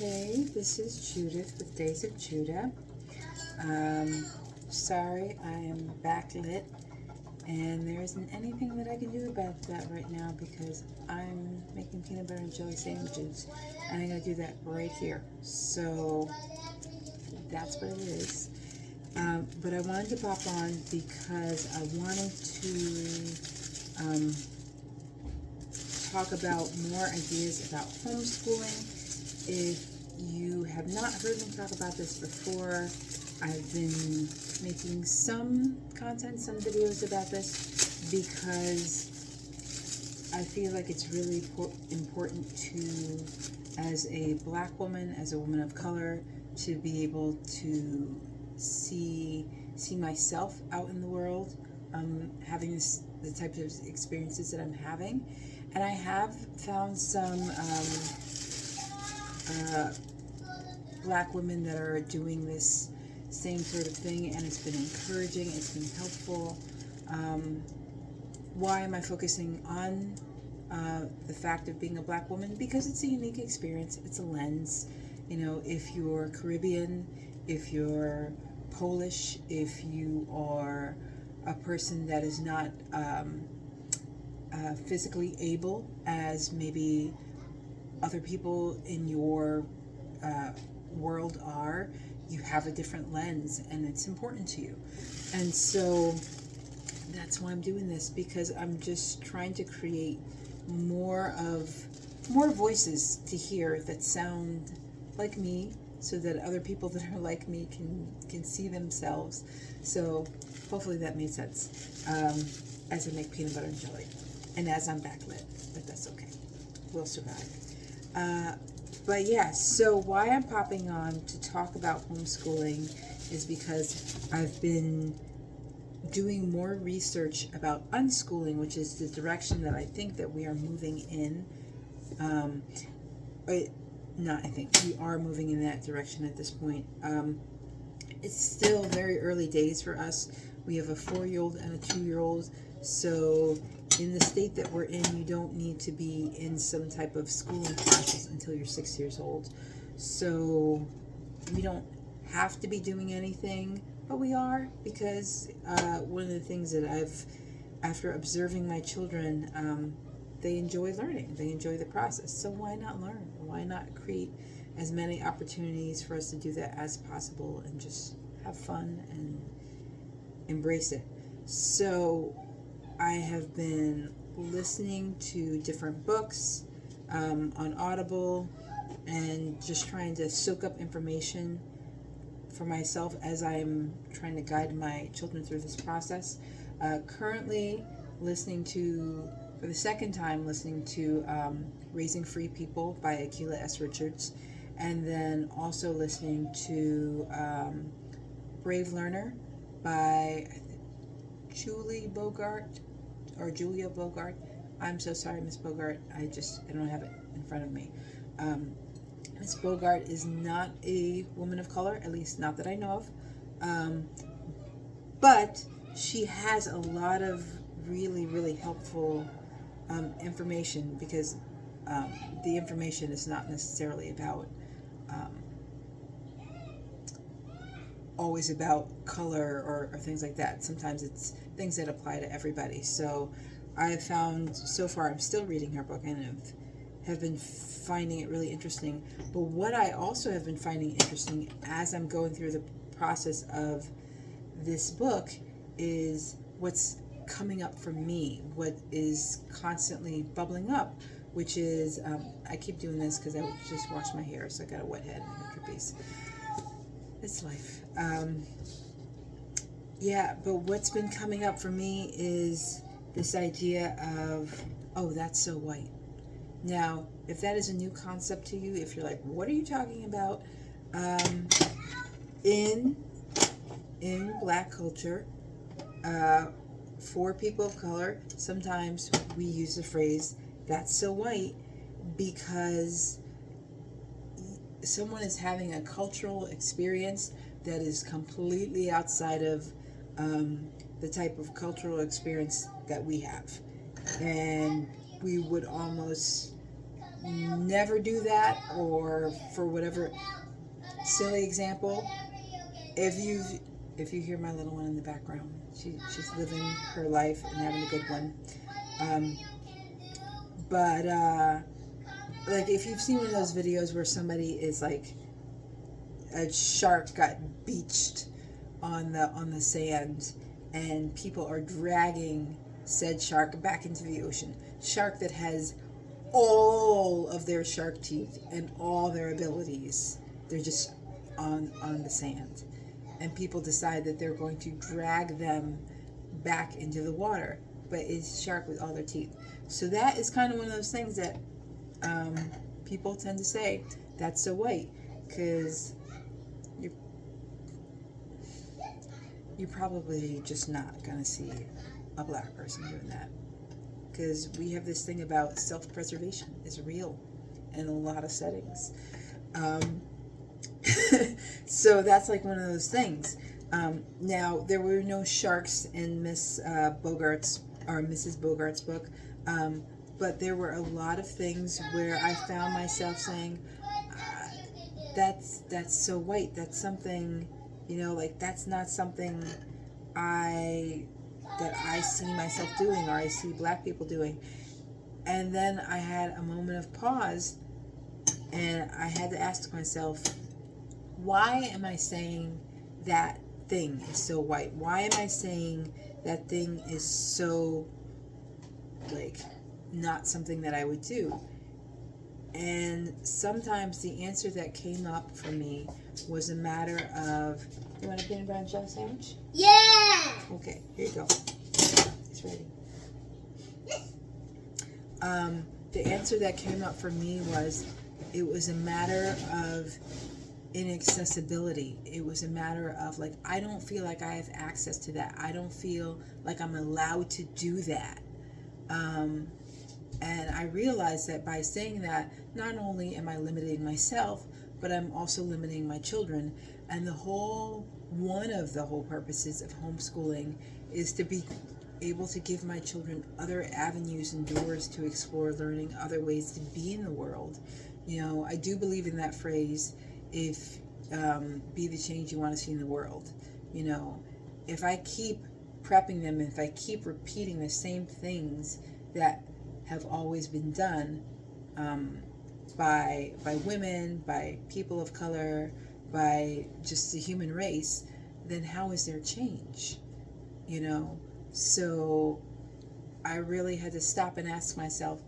Hey, this is Judith with Days of Judah. Sorry, I am backlit, and there isn't anything that I can do about that right now because I'm making peanut butter and jelly sandwiches, and I'm going to do that right here. So that's what it is. But I wanted to pop on because I wanted to talk about more ideas about homeschooling. If you have not heard me talk about this before, I've been making some content, some videos about this because I feel like it's really important to, as a Black woman, as a woman of color, to be able to see myself out in the world, having the types of experiences that I'm having. And I have found some Black women that are doing this same sort of thing, and it's been encouraging, it's been helpful. Why am I focusing on the fact of being a Black woman? Because it's a unique experience, it's a lens. You know, if you're Caribbean, if you're Polish, if you are a person that is not physically able as maybe other people in your world are, you have a different lens and it's important to you. And so that's why I'm doing this, because I'm just trying to create more voices to hear that sound like me, so that other people that are like me can see themselves. So hopefully that made sense as I make peanut butter and jelly and as I'm backlit, but that's okay, we'll survive. But yeah, so why I'm popping on to talk about homeschooling is because I've been doing more research about unschooling, which is the direction that I think that we are moving in. We are moving in that direction at this point. It's still very early days for us. We have a 4-year-old and a 2-year-old, so in the state that we're in, you don't need to be in some type of schooling classes until you're 6 years old. So we don't have to be doing anything, but we are, because one of the things that after observing my children, they enjoy learning. They enjoy the process. So why not learn? Why not create as many opportunities for us to do that as possible and just have fun and embrace it? So I have been listening to different books on Audible and just trying to soak up information for myself as I'm trying to guide my children through this process. Currently for the second time, listening to Raising Free People by Akilah S. Richards, and then also listening to Brave Learner by Julia Bogart. I'm so sorry, Miss Bogart. I don't have it in front of me. Miss Bogart is not a woman of color, at least not that I know of. But she has a lot of really, really helpful information, because the information is not necessarily about always about color or things like that. Sometimes it's things that apply to everybody. So I found, so far, I'm still reading her book and have been finding it really interesting. But what I also have been finding interesting as I'm going through the process of this book is what's coming up for me, what is constantly bubbling up, which is, I keep doing this because I just washed my hair, so I got a wet head and a trapeze. It's life. But what's been coming up for me is this idea of, oh, that's so white. Now, if that is a new concept to you, if you're like, what are you talking about? In Black culture, for people of color, sometimes we use the phrase, that's so white, because someone is having a cultural experience that is completely outside of the type of cultural experience that we have. And we would almost never do that, or for whatever silly example, if you hear my little one in the background, she's living her life and having a good one. But like if you've seen one of those videos where somebody is like, a shark got beached on the sand, and people are dragging said shark back into the ocean. Shark that has all of their shark teeth and all their abilities. They're just on the sand. And people decide that they're going to drag them back into the water. But it's shark with all their teeth. So that is kind of one of those things that people tend to say, that's so white. Because you're probably just not going to see a black person doing that. Because we have this thing about self-preservation is real in a lot of settings. So that's like one of those things. Now, there were no sharks in Miss Bogart's or Mrs. Bogart's book, but there were a lot of things where I found myself saying, that's so white. That's something, like that's not something that I see myself doing, or I see black people doing. And then I had a moment of pause, and I had to ask myself, why am I saying that thing is so white? Why am I saying that thing is so, like, not something that I would do? And sometimes the answer that came up for me was a matter of, you want a peanut butter and jelly sandwich? Yeah! Okay, here you go. It's ready. The answer that came up for me was, it was a matter of inaccessibility. It was a matter of, like, I don't feel like I have access to that. I don't feel like I'm allowed to do that. And I realized that by saying that, not only am I limiting myself, but I'm also limiting my children. And one of the whole purposes of homeschooling is to be able to give my children other avenues and doors to explore learning, other ways to be in the world. I do believe in that phrase, if be the change you want to see in the world. If I keep prepping them, if I keep repeating the same things that have always been done by women, by people of color, by just the human race, then how is there change? So I really had to stop and ask myself,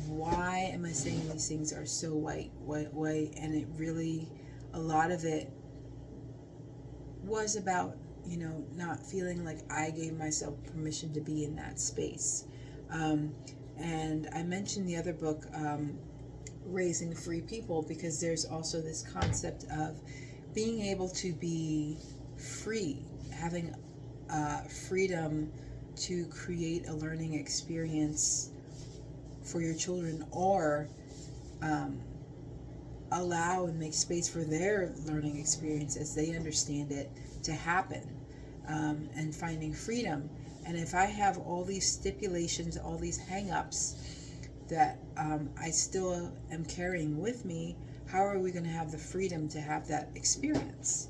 why am I saying these things are so white? And it really, a lot of it was about, not feeling like I gave myself permission to be in that space. And I mentioned the other book, Raising Free People, because there's also this concept of being able to be free, having freedom to create a learning experience for your children, or allow and make space for their learning experience as they understand it to happen, and finding freedom. And if I have all these stipulations, all these hang-ups that I still am carrying with me, how are we going to have the freedom to have that experience?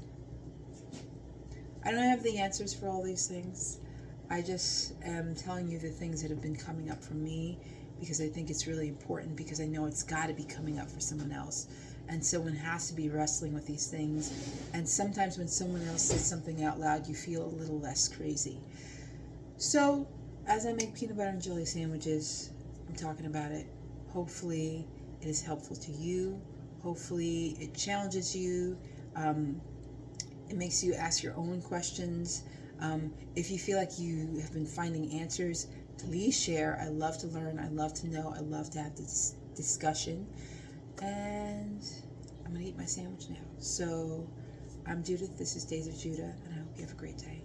I don't have the answers for all these things. I just am telling you the things that have been coming up for me, because I think it's really important, because I know it's got to be coming up for someone else. And someone has to be wrestling with these things. And sometimes when someone else says something out loud, you feel a little less crazy. So, as I make peanut butter and jelly sandwiches, I'm talking about it. Hopefully, it is helpful to you. Hopefully, it challenges you. It makes you ask your own questions. If you feel like you have been finding answers, please share. I love to learn. I love to know. I love to have this discussion. And I'm going to eat my sandwich now. So, I'm Judith. This is Days of Judah, and I hope you have a great day.